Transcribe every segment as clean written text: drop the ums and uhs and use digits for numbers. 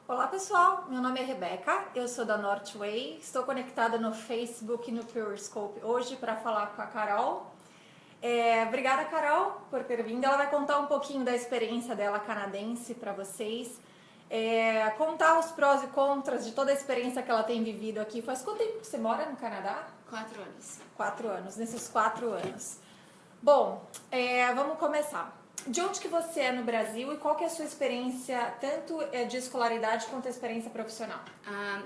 Olá pessoal, meu nome é Rebeca, eu sou da Northway, estou conectada no Facebook e no Periscope hoje para falar com a Carol. Obrigada, Carol, por ter vindo. Ela vai contar um pouquinho da experiência dela canadense para vocês, contar os prós e contras de toda a experiência que ela tem vivido aqui. Faz quanto tempo que você mora no Canadá? 4 anos. 4 anos, nesses 4 anos. Bom, vamos começar. De onde que você é no Brasil e qual que é a sua experiência, tanto de escolaridade quanto a experiência profissional?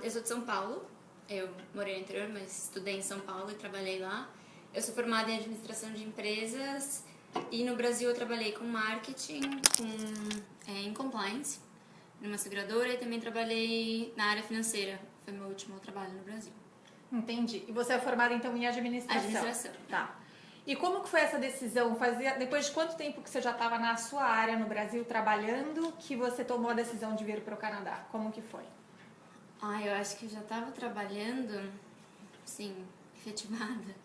Eu sou de São Paulo, eu morei no interior, mas estudei em São Paulo e trabalhei lá. Eu sou formada em administração de empresas e no Brasil eu trabalhei com marketing, em compliance, numa seguradora, e também trabalhei na área financeira. Foi meu último trabalho no Brasil. Entendi. E você é formada então em administração? Administração. Tá. E como que foi essa decisão? Depois de quanto tempo que você já estava na sua área no Brasil trabalhando que você tomou a decisão de vir para o Canadá? Como que foi? Eu acho que eu já estava trabalhando, sim, efetivada,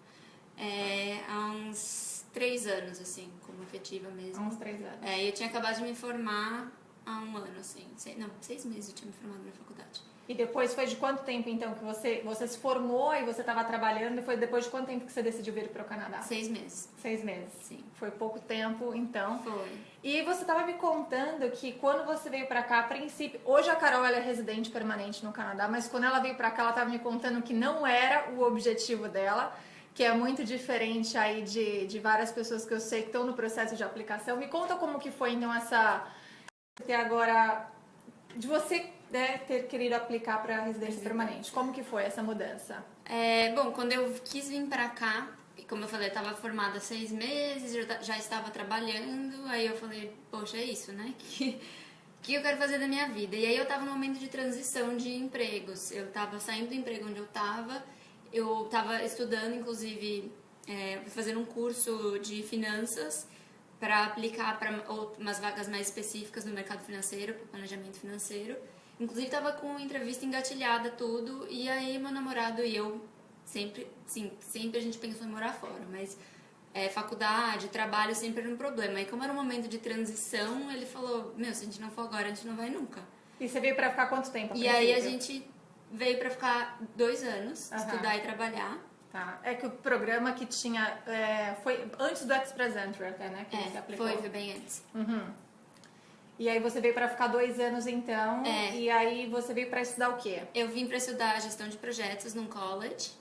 há uns 3 anos, assim, como efetiva mesmo. Há uns 3 anos. E eu tinha acabado de me formar há um ano, assim, 6 meses eu tinha me formado na faculdade. E depois foi de quanto tempo então que você se formou e você estava trabalhando? E foi depois de quanto tempo que você decidiu vir para o Canadá? 6 meses. 6 meses. Sim. Foi pouco tempo, então. Foi. E você estava me contando que quando você veio para cá, a princípio, hoje a Carol ela é residente permanente no Canadá, mas quando ela veio para cá, ela estava me contando que não era o objetivo dela, que é muito diferente aí de várias pessoas que eu sei que estão no processo de aplicação. Me conta como que foi então até agora de você, né, ter querido aplicar para residência permanente. Como que foi essa mudança? Bom, quando eu quis vir pra cá, como eu falei, eu estava formada há 6 meses, já estava trabalhando, aí eu falei, poxa, é isso, né? Que eu quero fazer da minha vida? E aí eu estava num momento de transição de empregos. Eu estava saindo do emprego onde eu estava estudando, inclusive, fazendo um curso de finanças para aplicar para umas vagas mais específicas no mercado financeiro, para planejamento financeiro. Inclusive, estava com entrevista engatilhada, tudo, e aí meu namorado e eu, sempre a gente pensou em morar fora, mas faculdade, trabalho sempre era um problema. E como era um momento de transição, ele falou, se a gente não for agora, a gente não vai nunca. E você veio para ficar quanto tempo? E aí a gente veio para ficar 2 anos, estudar e trabalhar. Tá. É que o programa que tinha, foi antes do Express Entry até, né? Que você aplicou. Foi bem antes. Uhum. E aí você veio para ficar 2 anos então, e aí você veio para estudar o quê? Eu vim para estudar gestão de projetos num college.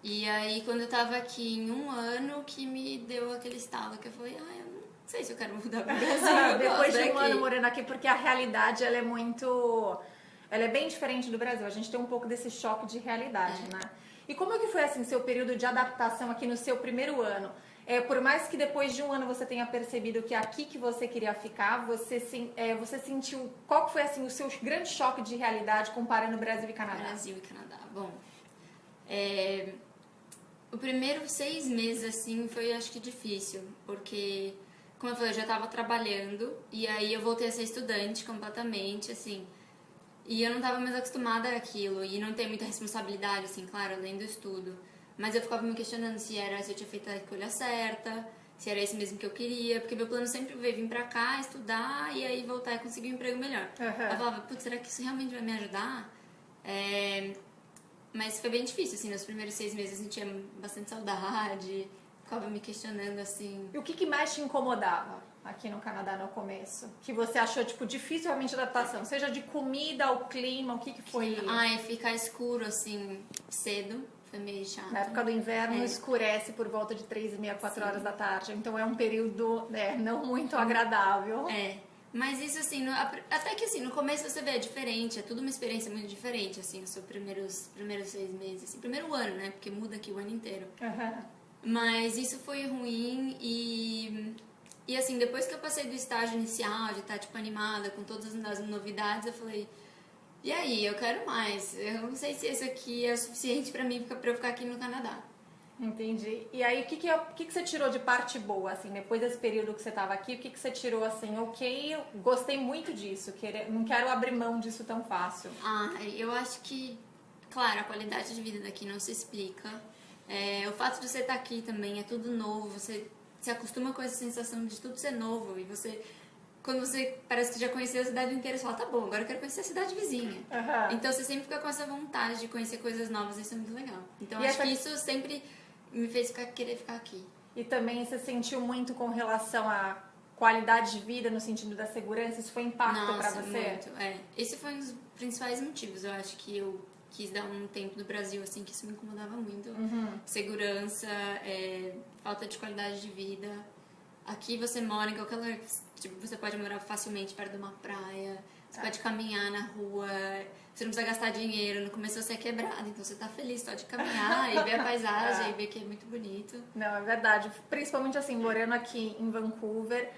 E aí, quando eu tava aqui em 1 ano, que me deu aquele estalo que eu falei, eu não sei se eu quero mudar pro Brasil. Depois de 1 ano morando aqui, porque a realidade, ela é bem diferente do Brasil. A gente tem um pouco desse choque de realidade, né? E como é que foi, assim, seu período de adaptação aqui no seu primeiro ano? Por mais que depois de 1 ano você tenha percebido que é aqui que você queria ficar, você sentiu... Qual foi, assim, o seu grande choque de realidade comparando Brasil e Canadá? Brasil e Canadá. Bom, o primeiro 6 meses, assim, foi, acho que, difícil. Porque, como eu falei, eu já estava trabalhando. E aí eu voltei a ser estudante completamente, assim... E eu não estava mais acostumada àquilo, e não tem muita responsabilidade, assim, claro, além do estudo. Mas eu ficava me questionando se eu tinha feito a escolha certa, se era isso mesmo que eu queria, porque meu plano sempre veio vir pra cá, estudar, e aí voltar e conseguir um emprego melhor. Eu falava, putz, será que isso realmente vai me ajudar? Mas foi bem difícil, assim, nos primeiros 6 meses eu tinha bastante saudade, ficava me questionando, assim... E o que mais te incomodava aqui no Canadá no começo? Que você achou, tipo, difícil realmente a adaptação? Seja de comida, o clima, o que foi? Ficar escuro, assim, cedo, foi meio chato. Na época do inverno escurece por volta de 3h30, 4 horas da tarde. Então é um período, não muito agradável. Mas isso, assim, até que, assim, no começo você vê, é diferente, é tudo uma experiência muito diferente, assim, os seus primeiros 6 meses, assim, primeiro ano, né, porque muda aqui o ano inteiro. Mas isso foi ruim e assim, depois que eu passei do estágio inicial, de estar, tipo, animada com todas as novidades, eu falei, e aí, eu quero mais, eu não sei se isso aqui é o suficiente pra mim, pra eu ficar aqui no Canadá. Entendi. E aí, o que você tirou de parte boa, assim, depois desse período que você estava aqui, o que você tirou, assim, ok, eu gostei muito disso, não quero abrir mão disso tão fácil? Eu acho que, claro, a qualidade de vida daqui não se explica. O fato de você estar aqui também, é tudo novo, você se acostuma com essa sensação de tudo ser novo, e você quando você parece que já conheceu a cidade inteira, você fala, tá bom, agora eu quero conhecer a cidade vizinha. Então você sempre fica com essa vontade de conhecer coisas novas, isso é muito legal. Então acho que isso sempre me fez querer ficar aqui. E também você sentiu muito com relação à qualidade de vida, no sentido da segurança? Isso foi impacto pra você? Muito, Esse foi um dos principais motivos. Eu acho que eu quis dar um tempo do Brasil, assim, que isso me incomodava muito. Segurança, falta de qualidade de vida. Aqui você mora em qualquer lugar, tipo, você pode morar facilmente perto de uma praia, você pode caminhar na rua, você não precisa gastar dinheiro, no começo você é quebrado, então você tá feliz só de caminhar e ver a paisagem e ver que é muito bonito. Não, é verdade. Principalmente assim, morando aqui em Vancouver,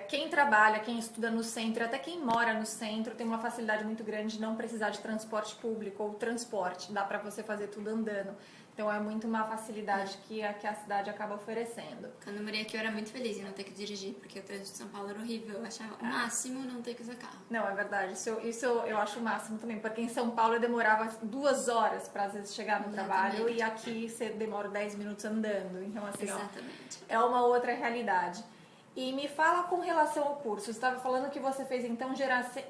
quem trabalha, quem estuda no centro, até quem mora no centro, tem uma facilidade muito grande de não precisar de transporte público ou transporte. Dá pra você fazer tudo andando. Então é muito uma facilidade que a cidade acaba oferecendo. Quando eu morei aqui eu era muito feliz em não ter que dirigir, porque o trânsito de São Paulo era horrível. Eu achava o máximo não ter que usar carro. Não, é verdade. Isso eu acho o máximo também. Porque em São Paulo eu demorava 2 horas pra às vezes chegar no trabalho e aqui você demora 10 minutos andando. Então assim, é uma outra realidade. E me fala com relação ao curso. Você estava falando que você fez então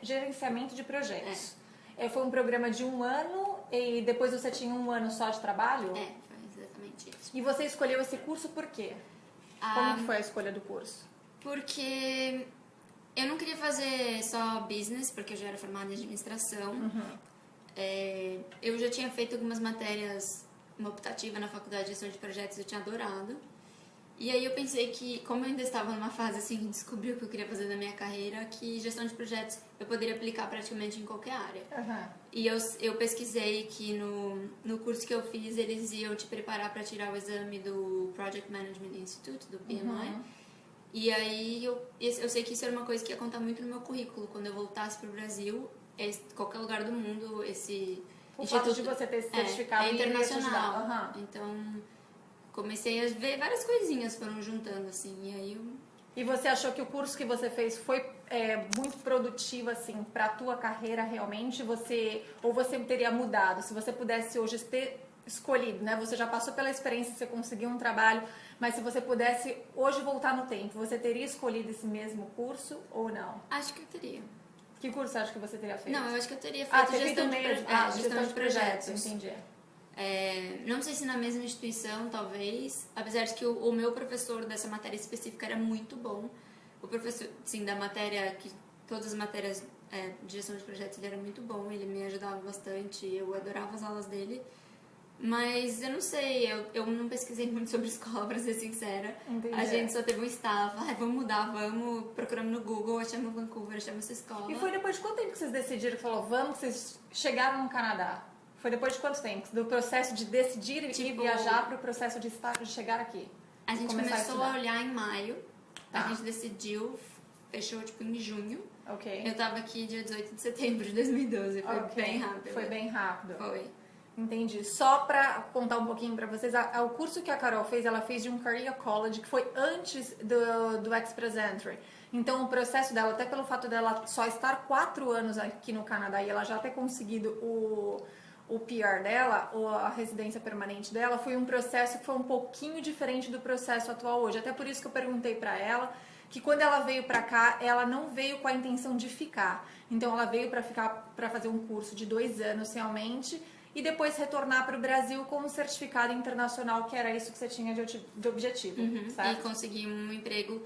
gerenciamento de projetos. Foi um programa de 1 ano e depois você tinha 1 ano só de trabalho? Foi exatamente isso. E você escolheu esse curso por quê? Como que foi a escolha do curso? Porque eu não queria fazer só business, porque eu já era formada em administração. Eu já tinha feito algumas matérias, uma optativa na faculdade de gestão de projetos, eu tinha adorado. E aí eu pensei que, como eu ainda estava numa fase assim, de descobrir o que eu queria fazer na minha carreira, que gestão de projetos eu poderia aplicar praticamente em qualquer área. E eu pesquisei que no curso que eu fiz, eles iam te preparar para tirar o exame do Project Management Institute, do PMI. E aí eu sei que isso era uma coisa que ia contar muito no meu currículo. Quando eu voltasse para o Brasil, qualquer lugar do mundo, esse o fato de você ter esse certificado é internacional. Então comecei a ver várias coisinhas foram juntando assim, e aí E você achou que o curso que você fez foi muito produtivo assim para a tua carreira realmente? Ou você teria mudado? Se você pudesse hoje ter escolhido, né? Você já passou pela experiência, você conseguiu um trabalho, mas se você pudesse hoje voltar no tempo, você teria escolhido esse mesmo curso ou não? Acho que eu teria. Que curso você acha que você teria feito? Não, eu acho que eu teria feito gestão de projetos. Entendi. Não sei se na mesma instituição, talvez, apesar de que o meu professor dessa matéria específica era muito bom. O professor, sim, da matéria, todas as matérias de gestão de projetos, ele era muito bom, ele me ajudava bastante, eu adorava as aulas dele. Mas eu não sei, eu não pesquisei muito sobre escola, pra ser sincera. Entendi. A gente só teve um estalo, vamos mudar, vamos, procuramos no Google, achamos Vancouver, achamos essa escola. E foi depois de quanto tempo que vocês decidiram, que vocês chegaram no Canadá? Foi depois de quanto tempo? Do processo de decidir e viajar para o processo de chegar aqui? A gente começou a olhar em maio, a gente decidiu, fechou tipo em junho. Eu tava aqui dia 18 de setembro de 2012, foi bem rápido. Foi bem rápido. Foi. Entendi. Só para contar um pouquinho para vocês, o curso que a Carol fez, ela fez de um Career College, que foi antes do Express Entry. Então, o processo dela, até pelo fato dela só estar 4 anos aqui no Canadá e ela já ter conseguido o PR dela, ou a residência permanente dela, foi um processo que foi um pouquinho diferente do processo atual hoje. Até por isso que eu perguntei para ela que quando ela veio para cá, ela não veio com a intenção de ficar. Então, ela veio para fazer um curso de 2 anos realmente e depois retornar para o Brasil com um certificado internacional, que era isso que você tinha de objetivo, certo? E conseguir um emprego.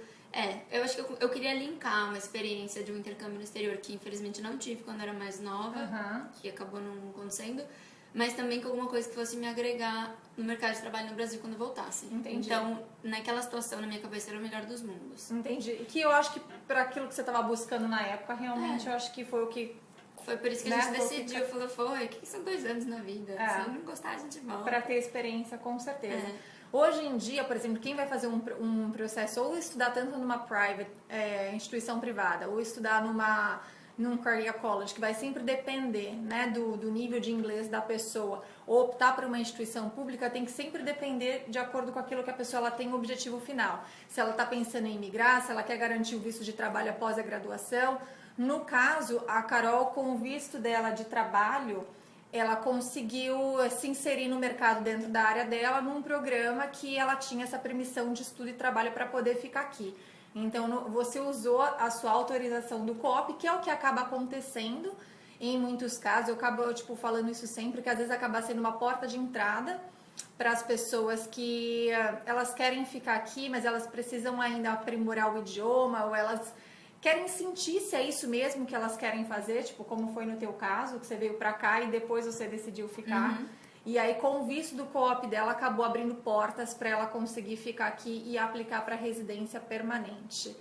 Eu acho que eu queria linkar uma experiência de um intercâmbio no exterior, que infelizmente não tive quando era mais nova, que acabou não acontecendo, mas também com alguma coisa que fosse me agregar no mercado de trabalho no Brasil quando eu voltasse. Entendi. Então, naquela situação, na minha cabeça, era o melhor dos mundos. Entendi. E que eu acho que para aquilo que você estava buscando na época, realmente eu acho que foi o que... Foi por isso que a gente decidiu, falou, o que são 2 anos na vida? Se não gostar, a gente volta. Para ter experiência, com certeza. Hoje em dia, por exemplo, quem vai fazer um processo ou estudar tanto numa private, instituição privada, ou estudar num career college, que vai sempre depender, né, do nível de inglês da pessoa, ou optar por uma instituição pública, tem que sempre depender de acordo com aquilo que a pessoa ela tem o objetivo final. Se ela está pensando em migrar, se ela quer garantir o visto de trabalho após a graduação. No caso, a Carol, com o visto dela de trabalho, ela conseguiu se inserir no mercado dentro da área dela num programa que ela tinha essa permissão de estudo e trabalho para poder ficar aqui. Então, você usou a sua autorização do co-op, que é o que acaba acontecendo em muitos casos. Eu acabo, tipo, falando isso sempre, que às vezes acaba sendo uma porta de entrada para as pessoas que elas querem ficar aqui, mas elas precisam ainda aprimorar o idioma, ou elas querem sentir se é isso mesmo que elas querem fazer, tipo, como foi no teu caso, que você veio para cá e depois você decidiu ficar. E aí, com o visto do co-op dela, acabou abrindo portas para ela conseguir ficar aqui e aplicar para residência permanente.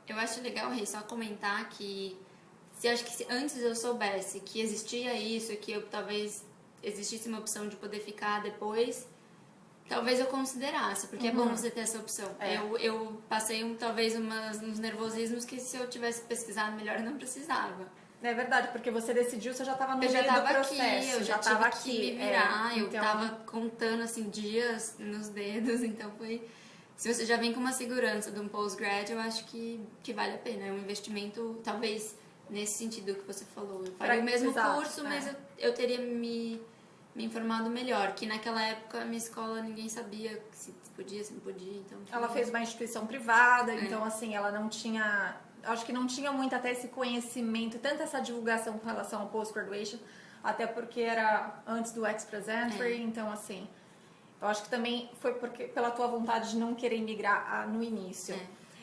Eu acho legal, Rei, só comentar que eu acho que se antes eu soubesse que existia isso, que eu talvez existisse uma opção de poder ficar depois, talvez eu considerasse, porque é bom você ter essa opção. Eu passei talvez uns nervosismos que se eu tivesse pesquisado melhor eu não precisava. É verdade, porque você decidiu, você já estava no meio do processo. Aqui, eu já estava aqui. Me virar, eu então... estava contando assim dias nos dedos, então foi... Se você já vem com uma segurança de um postgrad, eu acho que vale a pena. É um investimento, talvez, nesse sentido que você falou. Eu faria o mesmo curso, mas eu teria me informado melhor. Que naquela época, a minha escola, ninguém sabia se podia, se não podia. Então, ela fez uma instituição privada, então, assim, ela não tinha... Acho que não tinha muito até esse conhecimento, tanto essa divulgação com relação ao post-graduation, até porque era antes do Express Entry, então, assim... Eu acho que também foi pela tua vontade de não querer migrar no início.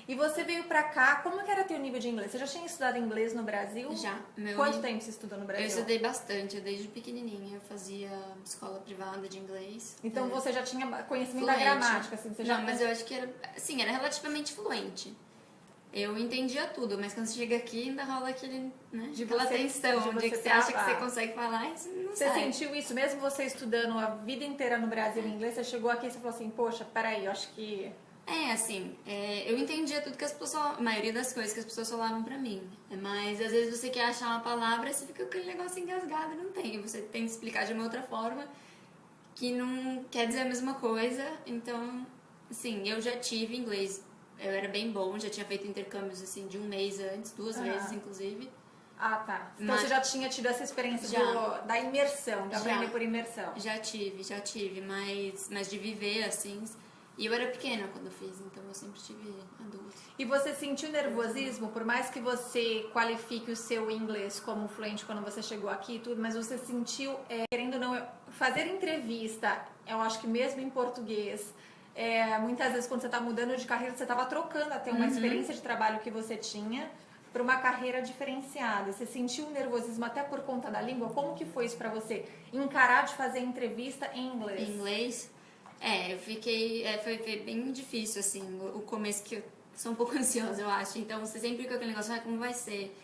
E você veio pra cá, como que era teu nível de inglês? Você já tinha estudado inglês no Brasil? Já. Quanto tempo você estudou no Brasil? Eu estudei bastante, desde pequenininha. Eu fazia escola privada de inglês. Então você já tinha conhecimento fluente. Da gramática? Assim, você já... mas eu acho que era, assim, era relativamente fluente. Eu entendia tudo, mas quando você chega aqui ainda rola aquele, né? Aquela tensão de que você acha que você consegue falar e você não sai. Você sentiu isso, mesmo você estudando a vida inteira no Brasil em inglês, você chegou aqui e você falou assim, poxa, peraí, eu acho que... eu entendia tudo que as pessoas, a maioria das coisas que as pessoas falavam pra mim, mas às vezes você quer achar uma palavra e você fica com aquele negócio engasgado, não tem, você tem que explicar de uma outra forma que não quer dizer a mesma coisa, então, assim, eu já tive inglês. Eu era bem bom, já tinha feito intercâmbios assim de um mês antes, 2 vezes inclusive. Ah, tá. Então você já tinha tido essa experiência da imersão, de aprender por imersão. Já tive, mas de viver assim. E eu era pequena quando fiz, então eu sempre tive adulto. E você sentiu nervosismo, por mais que você qualifique o seu inglês como fluente quando você chegou aqui e tudo, mas você sentiu, querendo ou não, fazer entrevista, eu acho que mesmo em português... muitas vezes quando você está mudando de carreira, você estava trocando até uma experiência de trabalho que você tinha para uma carreira diferenciada. Você sentiu um nervosismo até por conta da língua? Como que foi isso para você? Encarar de fazer entrevista em inglês? Em inglês? Eu fiquei... foi bem difícil, assim, o começo, que eu sou um pouco ansiosa, eu acho. Então, você sempre fica com aquele negócio, como vai ser?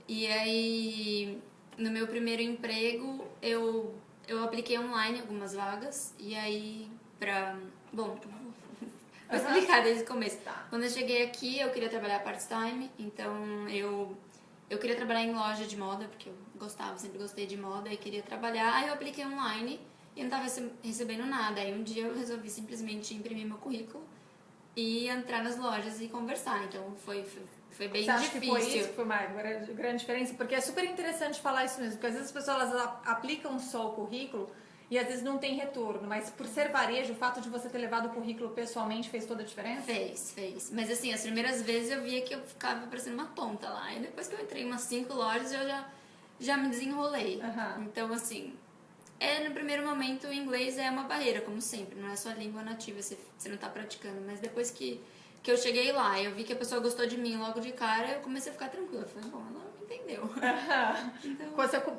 E aí, no meu primeiro emprego, eu apliquei online algumas vagas. E aí, Bom, vou explicar desde o começo. Quando eu cheguei aqui, eu queria trabalhar part-time, então eu queria trabalhar em loja de moda, porque eu sempre gostei de moda e queria trabalhar. Aí eu apliquei online e não estava recebendo nada. Aí um dia eu resolvi simplesmente imprimir meu currículo e entrar nas lojas e conversar. Então foi bem difícil. Você acha que foi isso que foi uma grande diferença? Porque é super interessante falar isso mesmo, porque às vezes as pessoas aplicam só o currículo e às vezes não tem retorno, mas por ser varejo, o fato de você ter levado o currículo pessoalmente fez toda a diferença? Fez. Mas assim, as primeiras vezes eu via que eu ficava parecendo uma tonta lá. E depois que eu entrei em umas 5 lojas, eu já me desenrolei. Então, assim, no primeiro momento o inglês é uma barreira, como sempre. Não é sua língua nativa, você não tá praticando. Mas depois que eu cheguei lá, eu vi que a pessoa gostou de mim logo de cara, eu comecei a ficar tranquila. Eu falei, bom, ela entendeu. Então,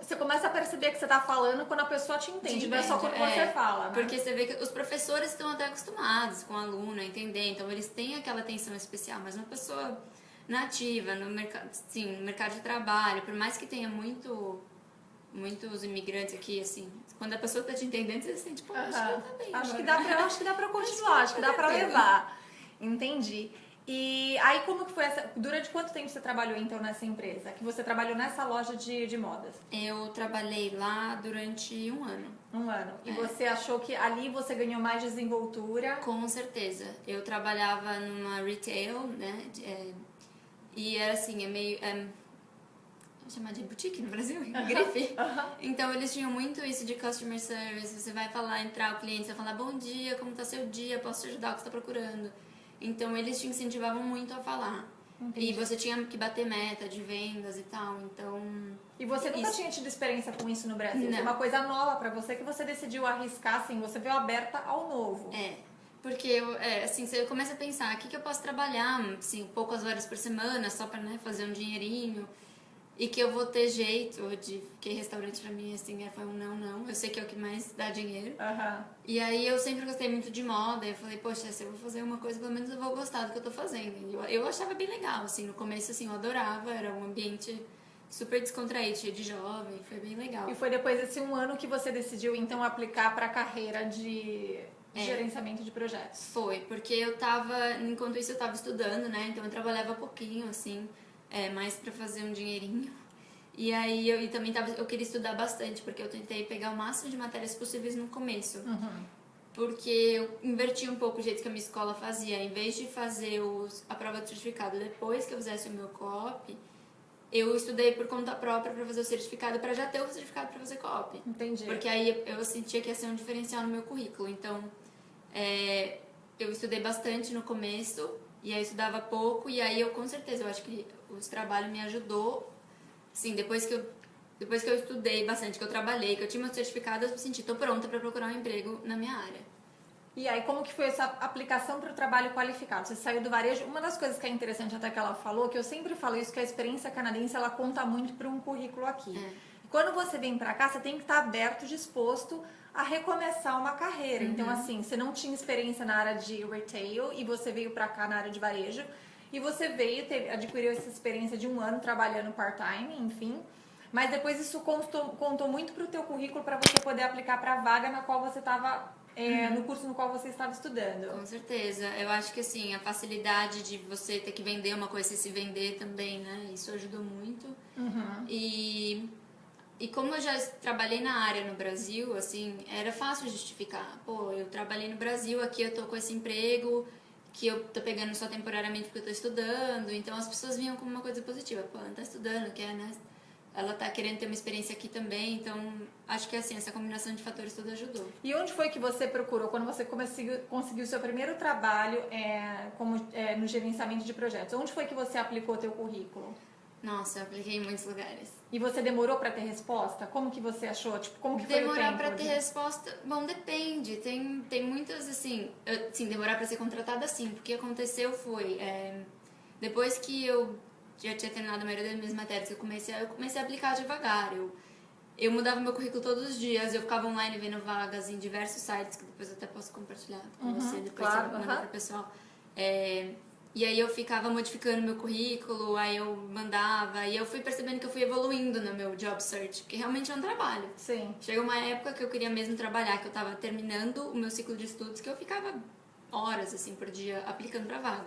você começa a perceber que você tá falando quando a pessoa te entende, não é só quando você fala, né? Porque você vê que os professores estão até acostumados com o aluno a entender, então eles têm aquela atenção especial, mas uma pessoa nativa no mercado de trabalho, por mais que tenha muitos imigrantes aqui, assim, quando a pessoa tá te entendendo, você sente, pô, acho que ela tá bem. Acho que dá pra continuar, acho que dá pra levar. Entendi. E aí, como que foi durante quanto tempo você trabalhou, então, nessa empresa? Que você trabalhou nessa loja de modas? Eu trabalhei lá durante 1 ano. 1 ano. E você achou que ali você ganhou mais desenvoltura? Com certeza. Eu trabalhava numa retail, né? E era assim, vamos chamar de boutique no Brasil? Grife. Então, eles tinham muito isso de customer service. Você vai entrar o cliente, você vai falar, bom dia, como tá seu dia? Posso te ajudar? O que você tá procurando? Então eles te incentivavam muito a falar. Entendi. E você tinha que bater meta de vendas e tal, então... E você nunca tinha tido experiência com isso no Brasil? Não. Foi uma coisa nova pra você que você decidiu arriscar, assim, você veio aberta ao novo. Porque assim, você começa a pensar, o que eu posso trabalhar, assim, poucas horas por semana, só pra, né, fazer um dinheirinho, e que eu vou ter jeito de... Porque restaurante pra mim, assim, foi um não. Eu sei que é o que mais dá dinheiro. E aí eu sempre gostei muito de moda, eu falei, poxa, se eu vou fazer uma coisa, pelo menos eu vou gostar do que eu tô fazendo. Eu achava bem legal, assim, no começo, assim, eu adorava, era um ambiente super descontraído, cheio de jovem, foi bem legal. E foi depois desse um ano que você decidiu, então, aplicar pra carreira de gerenciamento de projetos? Foi, porque eu tava, enquanto isso eu tava estudando, né, então eu trabalhava pouquinho, assim, mais pra fazer um dinheirinho. E aí eu queria estudar bastante, porque eu tentei pegar o máximo de matérias possíveis no começo. Porque eu inverti um pouco o jeito que a minha escola fazia. Em vez de fazer a prova do certificado depois que eu fizesse o meu co-op, eu estudei por conta própria para fazer o certificado, para já ter o certificado para fazer co-op. Entendi. Porque aí eu sentia que ia ser um diferencial no meu currículo. Então, eu estudei bastante no começo, e aí eu estudava pouco, e aí com certeza, eu acho que os trabalhos me ajudou. Sim, depois que eu estudei bastante, que eu trabalhei, que eu tinha meu certificado, eu me senti, tô pronta para procurar um emprego na minha área. E aí, como que foi essa aplicação para o trabalho qualificado? Você saiu do varejo. Uma das coisas que é interessante até que ela falou, que eu sempre falo isso, que a experiência canadense, ela conta muito para um currículo aqui. Quando você vem para cá, você tem que estar aberto, disposto a recomeçar uma carreira. Então, assim, você não tinha experiência na área de retail e você veio para cá na área de varejo. E você adquiriu essa experiência de um ano trabalhando part-time, enfim. Mas depois isso contou muito para o teu currículo para você poder aplicar para a vaga na qual você estava, no curso no qual você estava estudando. Com certeza. Eu acho que assim, a facilidade de você ter que vender uma coisa e se vender também, né? Isso ajudou muito. E como eu já trabalhei na área no Brasil, assim, era fácil justificar. Pô, eu trabalhei no Brasil, aqui eu tô com esse emprego que eu tô pegando só temporariamente porque eu tô estudando. Então as pessoas vinham como uma coisa positiva. Pô, ela tá estudando, quer, né? Ela tá querendo ter uma experiência aqui também. Então acho que assim, essa combinação de fatores tudo ajudou. E onde foi que você procurou quando você conseguiu o seu primeiro trabalho no gerenciamento de projetos? Onde foi que você aplicou o teu currículo? Nossa, eu apliquei em muitos lugares. E você demorou para ter resposta? Como que você achou? Tipo, como que foi o tempo? Demorar para ter resposta? Bom, depende. Tem muitas, assim... Sim, demorar para ser contratada, sim. Porque aconteceu foi... depois que eu já tinha terminado a maioria das minhas matérias, eu comecei a aplicar devagar. Eu mudava meu currículo todos os dias. Eu ficava online vendo vagas em diversos sites, que depois eu até posso compartilhar com você. Depois você manda pro pessoal. E aí eu ficava modificando meu currículo, aí eu mandava, e eu fui percebendo que eu fui evoluindo no meu job search, porque realmente é um trabalho. Sim. Chegou uma época que eu queria mesmo trabalhar, que eu tava terminando o meu ciclo de estudos, que eu ficava horas, assim, por dia aplicando pra vaga.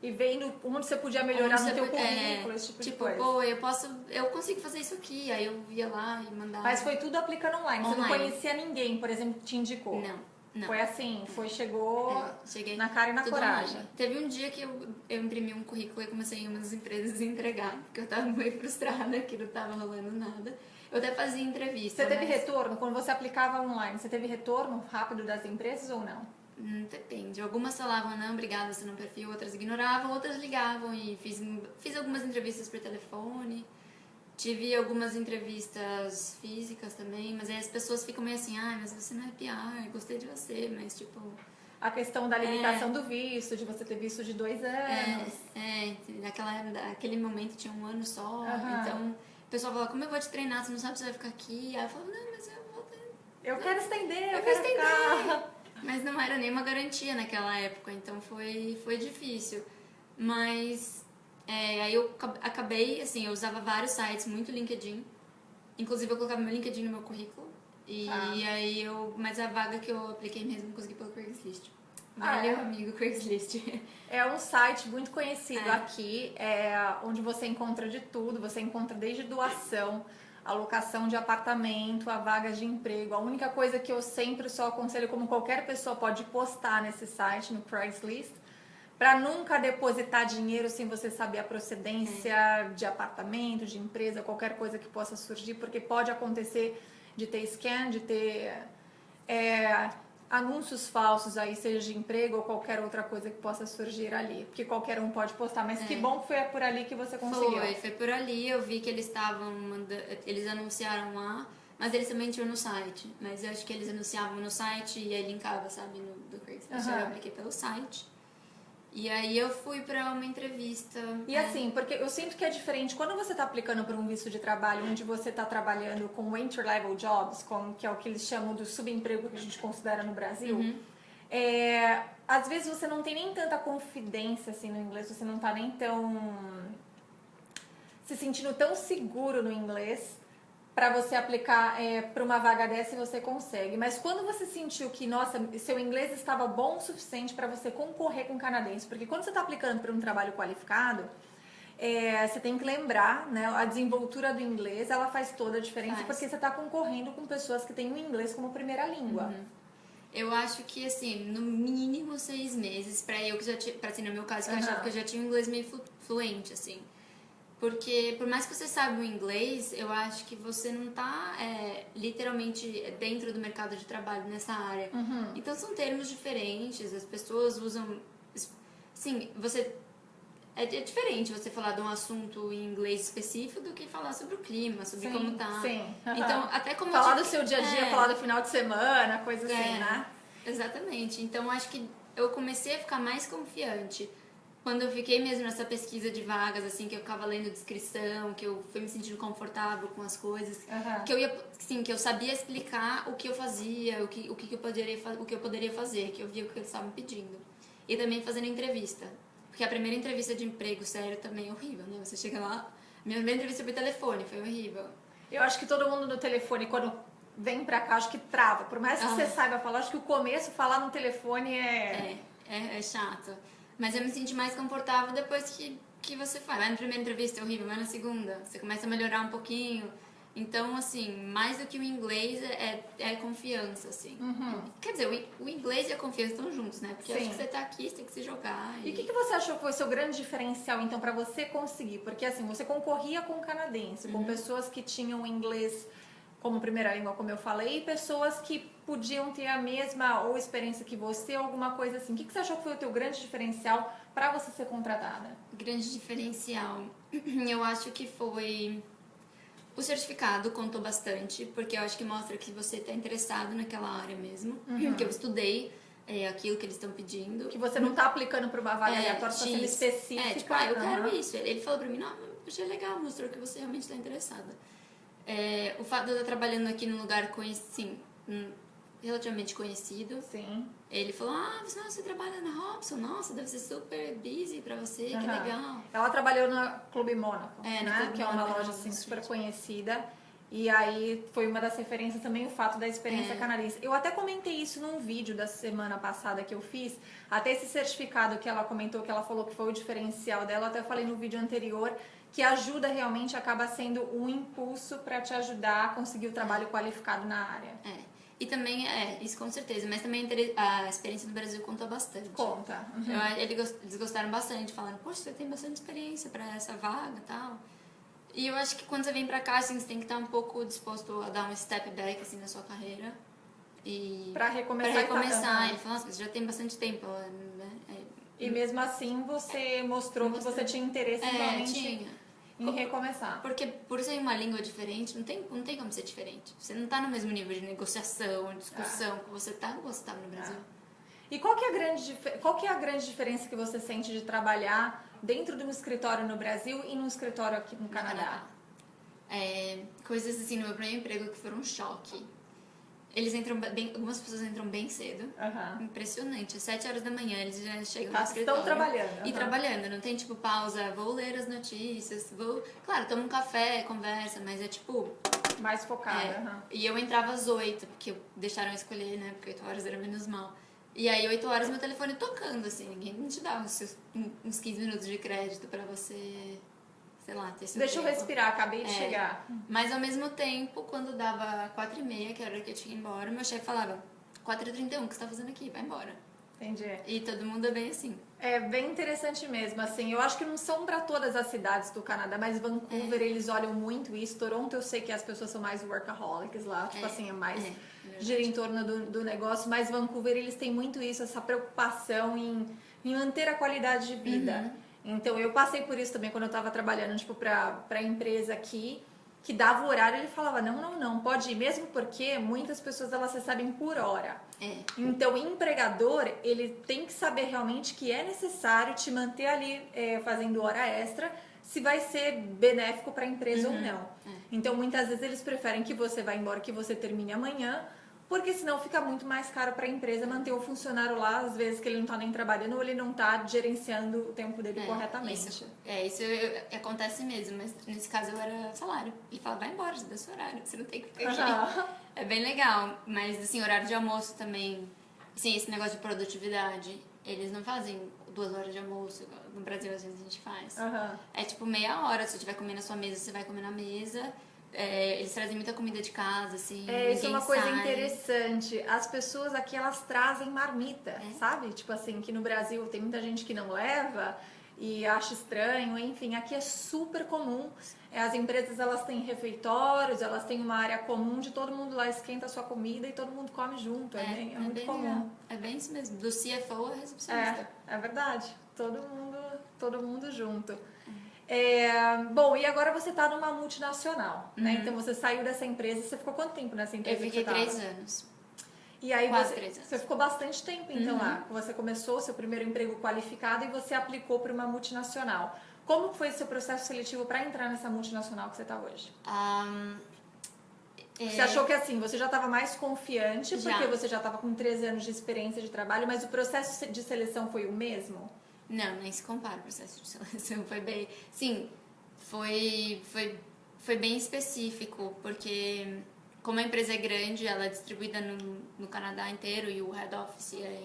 E vendo onde você podia melhorar no teu currículo, esse tipo de coisa. Pô, eu consigo fazer isso aqui, aí eu ia lá e mandava. Mas foi tudo aplicando online. Você não conhecia ninguém, por exemplo, que te indicou? Não. Foi assim, chegou cheguei na cara e na coragem. Online. Teve um dia que eu imprimi um currículo e comecei em umas empresas a entregar, porque eu tava meio frustrada que não tava rolando nada. Eu até fazia entrevista. Você teve retorno? Quando você aplicava online, você teve retorno rápido das empresas ou não? Depende. Algumas falavam, não, obrigada, você não perfil, outras ignoravam, outras ligavam e fiz algumas entrevistas por telefone. Tive algumas entrevistas físicas também, mas aí as pessoas ficam meio assim, mas você não é PR, gostei de você, mas tipo... A questão da limitação do visto, de você ter visto de 2 anos. Naquele momento tinha 1 ano só, então o pessoal falava, como eu vou te treinar, você não sabe se vai ficar aqui? Aí eu falava, não, mas eu vou ter... Eu quero estender, eu quero ficar. Mas não era nenhuma garantia naquela época, então foi difícil. Mas... aí eu acabei, assim, eu usava vários sites, muito LinkedIn. Inclusive eu colocava meu LinkedIn no meu currículo. Mas a vaga que eu apliquei mesmo, consegui pelo Craigslist. Valeu, amigo Craigslist. É um site muito conhecido aqui, onde você encontra de tudo. Você encontra desde doação, alocação de apartamento, a vagas de emprego. A única coisa que eu sempre só aconselho, como qualquer pessoa pode postar nesse site, no Craigslist, para nunca depositar dinheiro sem você saber a procedência de apartamento, de empresa, qualquer coisa que possa surgir, porque pode acontecer de ter scam, de ter anúncios falsos aí, seja de emprego ou qualquer outra coisa que possa surgir ali. Porque qualquer um pode postar, mas que bom que foi por ali que você conseguiu. Foi por ali, eu vi que eles estavam eles anunciaram lá, mas eles também tinham no site. Mas eu acho que eles anunciavam no site e aí linkava, sabe, do Craigslist. Eu apliquei pelo site. E aí eu fui pra uma entrevista. E assim, porque eu sinto que é diferente quando você tá aplicando para um visto de trabalho, onde você tá trabalhando com entry-level jobs, que é o que eles chamam do subemprego que a gente considera no Brasil. Às vezes você não tem nem tanta confidência assim no inglês, você não tá nem tão se sentindo tão seguro no inglês para você aplicar para uma vaga dessa e você consegue. Mas quando você sentiu que, nossa, seu inglês estava bom o suficiente para você concorrer com o canadense, porque quando você está aplicando para um trabalho qualificado, você tem que lembrar, né, a desenvoltura do inglês, ela faz toda a diferença, porque você está concorrendo com pessoas que têm o inglês como primeira língua. Eu acho que, assim, no mínimo 6 meses, pra eu que já tinha, pra assim, no meu caso, que eu achava que eu já tinha um inglês meio fluente, assim. Porque, por mais que você saiba o inglês, eu acho que você não tá literalmente dentro do mercado de trabalho nessa área. Então, são termos diferentes, as pessoas usam... Sim, você... É diferente você falar de um assunto em inglês específico do que falar sobre o clima, sobre como tá. Então, até como... Falar do seu dia a dia, falar do final de semana, coisa assim, né? Exatamente. Então, acho que eu comecei a ficar mais confiante quando eu fiquei mesmo nessa pesquisa de vagas, assim, que eu ficava lendo descrição, que eu fui me sentindo confortável com as coisas, que eu ia, assim, que eu sabia explicar o que eu fazia, o que eu poderia fazer, que eu via o que eles estavam pedindo. E também fazendo entrevista. Porque a primeira entrevista de emprego, sério, também é horrível, né? Você chega lá, minha primeira entrevista por telefone, foi horrível. Eu acho que todo mundo no telefone, quando vem pra cá, acho que trava. Por mais que você saiba falar, acho que o começo, falar no telefone é chato. Mas eu me senti mais confortável depois que você faz. Vai na primeira entrevista é horrível, vai na segunda, você começa a melhorar um pouquinho. Então, assim, mais do que o inglês é confiança, assim. Quer dizer, o inglês e a confiança estão juntos, né? Porque acho que você tá aqui, você tem que se jogar. E o que você achou que foi o seu grande diferencial, então, pra você conseguir? Porque, assim, você concorria com canadense, com pessoas que tinham inglês como primeira língua, como eu falei, e pessoas que podiam ter a mesma ou experiência que você, ou alguma coisa assim. O que você achou que foi o teu grande diferencial para você ser contratada? Grande diferencial, eu acho que foi... O certificado contou bastante, porque eu acho que mostra que você está interessado naquela área mesmo, que eu estudei aquilo que eles estão pedindo. Que você não está aplicando para uma vaga aleatória, está sendo específica. Tipo, eu quero isso. Ele falou para mim, não, achei legal, mostrou que você realmente está interessada. O fato de eu estar trabalhando aqui num lugar relativamente conhecido. Ele falou, você trabalha na Robson, nossa, deve ser super busy pra você, que legal. Ela trabalhou na Clube Mônaco, né? Que é uma loja assim, super conhecida. E aí foi uma das referências também o fato da experiência canadense. Eu até comentei isso num vídeo da semana passada que eu fiz. Até esse certificado que ela comentou, que ela falou que foi o diferencial dela, eu até falei no vídeo anterior, que ajuda realmente, acaba sendo um impulso para te ajudar a conseguir o trabalho qualificado na área. E também, isso com certeza, mas também a experiência no Brasil conta bastante. Conta. Eles gostaram bastante, falaram, poxa, você tem bastante experiência pra essa vaga e tal. E eu acho que quando você vem pra cá, assim, você tem que estar um pouco disposto a dar um step back, assim, na sua carreira. Pra recomeçar. Ele falou, nossa, você já tem bastante tempo, né? E mesmo assim, você mostrou que você tinha interesse realmente em recomeçar. Porque por ser uma língua diferente, não tem como ser diferente. Você não tá no mesmo nível de negociação, discussão que você tá no Brasil. E qual que é a grande diferença que você sente de trabalhar dentro de um escritório no Brasil e num escritório aqui no Canadá? Coisas assim, no meu primeiro emprego que foram um choque. Algumas pessoas entram bem cedo. Impressionante. Às 7 horas da manhã eles já chegam no escritório. Estão trabalhando. E trabalhando. Não tem tipo pausa, vou ler as notícias, Claro, tomo um café, conversa, mas é tipo... Mais focada. E eu entrava às 8, porque deixaram eu escolher, né? Porque 8 horas era menos mal. E aí, 8 horas, meu telefone tocando, assim. Ninguém te dá uns 15 minutos de crédito pra você... Sei lá, ter seu Deixa tempo. eu respirar, acabei de chegar. Mas ao mesmo tempo, quando dava 4h30, que era a hora que eu tinha que ir embora, meu chefe falava, 4h31, o que você tá fazendo aqui? Vai embora. Entendi. E todo mundo é bem assim. É bem interessante mesmo, assim, eu acho que não são para todas as cidades do Canadá, mas Vancouver eles olham muito isso. Toronto eu sei que as pessoas são mais workaholics lá, tipo assim, é mais gira em torno do negócio, mas Vancouver eles têm muito isso, essa preocupação em manter a qualidade de vida. Então eu passei por isso também quando eu tava trabalhando, tipo, pra empresa aqui, que dava o horário, ele falava, não, pode ir, mesmo porque muitas pessoas elas recebem por hora. Então, o empregador, ele tem que saber realmente que é necessário te manter ali fazendo hora extra, se vai ser benéfico para a empresa ou não. Então, muitas vezes eles preferem que você vá embora, que você termine amanhã, porque senão fica muito mais caro para a empresa manter o funcionário lá, às vezes que ele não está nem trabalhando ou ele não está gerenciando o tempo dele corretamente. Isso acontece mesmo, mas nesse caso eu era salário. Ele fala, vai embora, dá seu horário, você não tem que ficar aqui. É bem legal, mas assim, horário de almoço também, assim, esse negócio de produtividade, eles não fazem 2 horas de almoço, no Brasil às vezes a gente faz. É tipo meia hora, se você estiver comendo na sua mesa, você vai comer na mesa. Eles trazem muita comida de casa, assim. Isso é uma coisa interessante. As pessoas aqui, elas trazem marmita, sabe? Tipo assim, que no Brasil tem muita gente que não leva e acha estranho, enfim, aqui é super comum. As empresas, elas têm refeitórios, elas têm uma área comum de todo mundo lá esquenta a sua comida e todo mundo come junto. É muito comum. Legal. É bem isso mesmo. Do CFO a recepcionista. É verdade. Todo mundo junto. Bom, e agora você tá numa multinacional, né? Então você saiu dessa empresa, você ficou quanto tempo nessa empresa? Eu fiquei 3 anos. E aí Quase 3 anos. você ficou bastante tempo então lá. Você começou o seu primeiro emprego qualificado e você aplicou para uma multinacional. Como foi o seu processo seletivo para entrar nessa multinacional que você tá hoje? Você achou que assim, você já estava mais confiante porque você já estava com 13 anos de experiência de trabalho, mas o processo de seleção foi o mesmo? Não, nem se compara o processo de seleção. Foi bem... Sim, foi bem específico, porque como a empresa é grande, ela é distribuída no Canadá inteiro e o head office é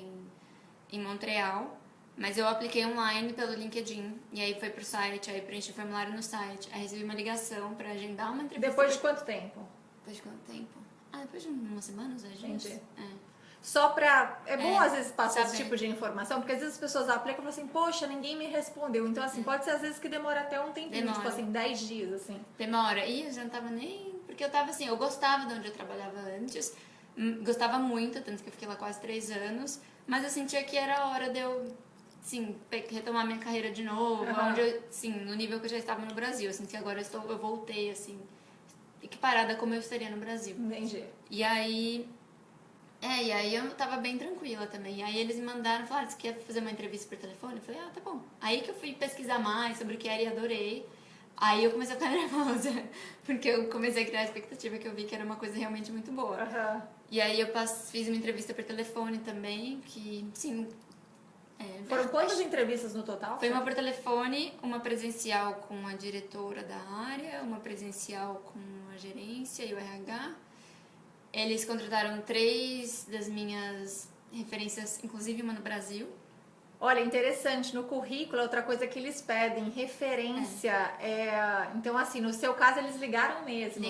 em Montreal. Mas eu apliquei online pelo LinkedIn, e aí foi pro site, aí preenchi o formulário no site, aí recebi uma ligação pra agendar uma entrevista. Depois de quanto tempo? Depois de quanto tempo? Depois de umas semanas, uns dias. Entendi. Só pra... É bom às vezes passar esse tipo de informação, porque às vezes as pessoas aplicam e falam assim, poxa, ninguém me respondeu. Então, assim, pode ser às vezes que demora até um tempinho, tipo assim, 10 dias, assim. Demora. E eu já não tava nem... Porque eu tava assim, eu gostava de onde eu trabalhava antes, gostava muito, tanto que eu fiquei lá quase 3 anos, mas eu sentia que era a hora de eu, assim, retomar minha carreira de novo, onde eu, assim, no nível que eu já estava no Brasil. Eu sinto que agora eu voltei, assim, equiparada como eu estaria no Brasil. Entendi. E aí eu tava bem tranquila também. E aí eles me mandaram, falaram, você quer fazer uma entrevista por telefone? Eu falei, tá bom. Aí que eu fui pesquisar mais sobre o que era e adorei. Aí eu comecei a ficar nervosa, porque eu comecei a criar a expectativa que eu vi que era uma coisa realmente muito boa. E aí eu fiz uma entrevista por telefone também, que, sim... Foram quantas entrevistas no total? Foi uma por telefone, uma presencial com a diretora da área, uma presencial com a gerência e o RH. Eles contrataram 3 das minhas referências, inclusive uma no Brasil. Olha, interessante, no currículo, outra coisa que eles pedem, referência. Então, assim, no seu caso, eles ligaram mesmo?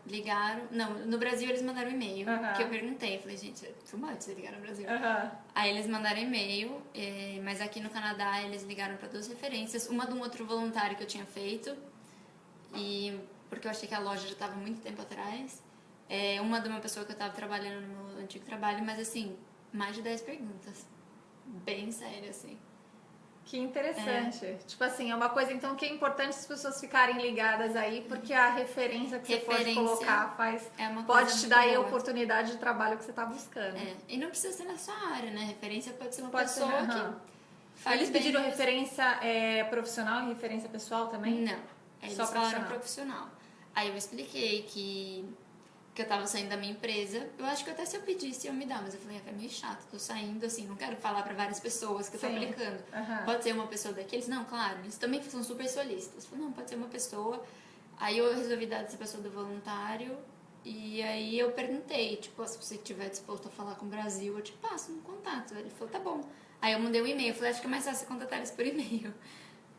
Ligaram. Não, no Brasil eles mandaram e-mail, que eu perguntei. Eu falei, gente, too much, vocês ligaram no Brasil. Aí eles mandaram e-mail, mas aqui no Canadá eles ligaram para 2 referências. Uma de um outro voluntário que eu tinha feito, porque eu achei que a loja já estava muito tempo atrás. Uma de uma pessoa que eu estava trabalhando no meu antigo trabalho, mas assim, mais de 10 perguntas. Bem sério, assim. Que interessante. Tipo assim, é uma coisa então que é importante as pessoas ficarem ligadas aí, porque a referência que você pode colocar pode te dar aí a oportunidade de trabalho que você está buscando. E não precisa ser na sua área, né? Referência pode ser uma pessoa que faz. Eles pediram referência profissional e referência pessoal também? Não. Eles só falaram profissional. Aí eu expliquei que eu tava saindo da minha empresa. Eu acho que até se eu pedisse, eu me dar, mas eu falei, é meio chato, tô saindo, assim, não quero falar pra várias pessoas que eu tô aplicando. Pode ser uma pessoa daqueles? Não, claro, eles também são super solistas. Eu falei, não, pode ser uma pessoa. Aí eu resolvi dar dessa pessoa do voluntário, e aí eu perguntei, tipo, se você estiver disposto a falar com o Brasil, eu te passo um contato. Ele falou, tá bom. Aí eu mandei um e-mail, eu falei, acho que é mais fácil contatar eles por e-mail.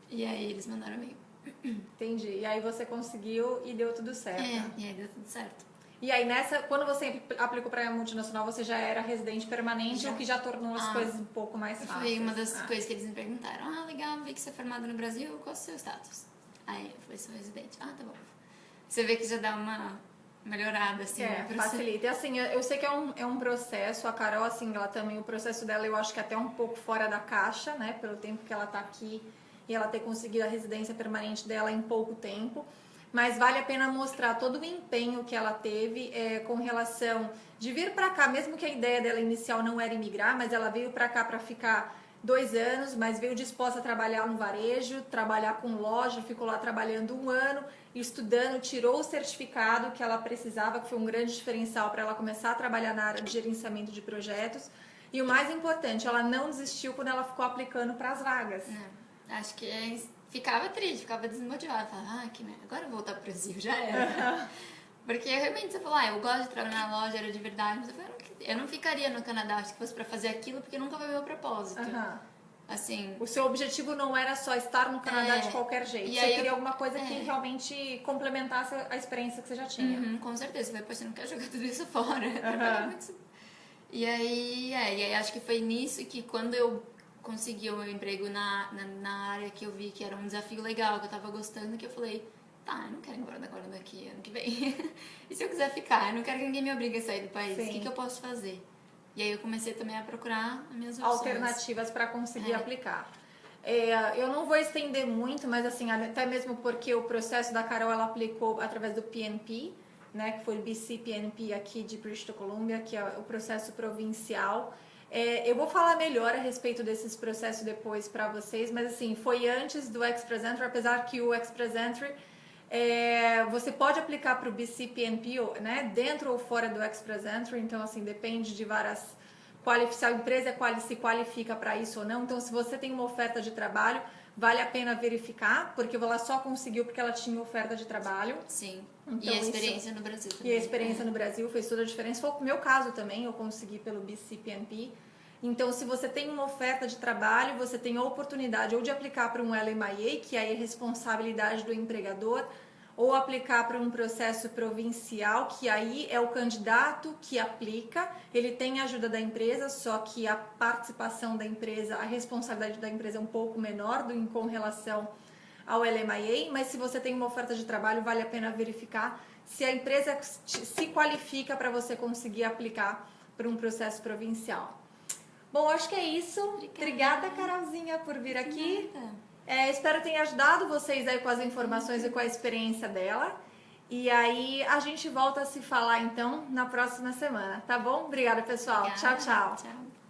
E aí eles mandaram e-mail. Entendi. E aí você conseguiu e deu tudo certo. E aí deu tudo certo. E aí quando você aplicou para a multinacional, você já era residente permanente, o que já tornou as coisas um pouco mais fáceis. Foi uma das coisas que eles me perguntaram. Ah, legal, vi que você é formada no Brasil, qual é o seu status? Aí eu falei, sou residente. Ah, tá bom. Você vê que já dá uma melhorada, assim, né? Facilita. E assim, eu sei que é um processo, a Carol, assim, ela também, o processo dela eu acho que é até um pouco fora da caixa, né? Pelo tempo que ela tá aqui e ela ter conseguido a residência permanente dela em pouco tempo. Mas vale a pena mostrar todo o empenho que ela teve com relação de vir para cá, mesmo que a ideia dela inicial não era imigrar, mas ela veio para cá para ficar 2 anos, mas veio disposta a trabalhar no varejo, trabalhar com loja, ficou lá trabalhando 1 ano, estudando, tirou o certificado que ela precisava, que foi um grande diferencial para ela começar a trabalhar na área de gerenciamento de projetos. E o mais importante, ela não desistiu quando ela ficou aplicando para as vagas. Não, acho que ficava triste, ficava desmotivada. Falava, que merda, agora eu vou voltar pro Brasil, já era. Porque realmente você falou, eu gosto de trabalhar na loja, era de verdade, mas eu não ficaria no Canadá se fosse pra fazer aquilo, porque nunca foi meu propósito. Assim, o seu objetivo não era só estar no Canadá de qualquer jeito. E você aí queria alguma coisa que realmente complementasse a experiência que você já tinha. Com certeza. Depois você não quer jogar tudo isso fora. E aí acho que foi nisso que quando eu consegui o meu emprego na área que eu vi que era um desafio legal, que eu tava gostando, que eu falei, eu não quero ir embora agora daqui, ano que vem. E se eu quiser ficar? Eu não quero que ninguém me obrigue a sair do país. O que eu posso fazer? E aí eu comecei também a procurar as minhas opções. Alternativas para conseguir aplicar. Eu não vou estender muito, mas assim, até mesmo porque o processo da Carol, ela aplicou através do PNP, né, que foi o BC PNP aqui de British Columbia, que é o processo provincial. Eu vou falar melhor a respeito desses processos depois para vocês, mas assim, foi antes do Express Entry, apesar que o Express Entry você pode aplicar para o BC PNP, né, dentro ou fora do Express Entry, então assim, depende de várias se a empresa se qualifica para isso ou não. Então, se você tem uma oferta de trabalho, vale a pena verificar, porque ela só conseguiu porque ela tinha oferta de trabalho. Sim. Então, e a experiência no Brasil também. E a experiência no Brasil fez toda a diferença. Foi o meu caso também, eu consegui pelo BCPNP. Então, se você tem uma oferta de trabalho, você tem a oportunidade ou de aplicar para um LMIA, que aí é responsabilidade do empregador, ou aplicar para um processo provincial, que aí é o candidato que aplica, ele tem a ajuda da empresa, só que a participação da empresa, a responsabilidade da empresa é um pouco menor com relação ao LMIA, mas se você tem uma oferta de trabalho, vale a pena verificar se a empresa se qualifica para você conseguir aplicar para um processo provincial. Bom, acho que é isso. Obrigada, Carolzinha, por vir aqui. Espero que tenha ajudado vocês aí com as informações e com a experiência dela. E aí a gente volta a se falar então na próxima semana, tá bom? Obrigada, pessoal. Tchau, tchau. Tchau.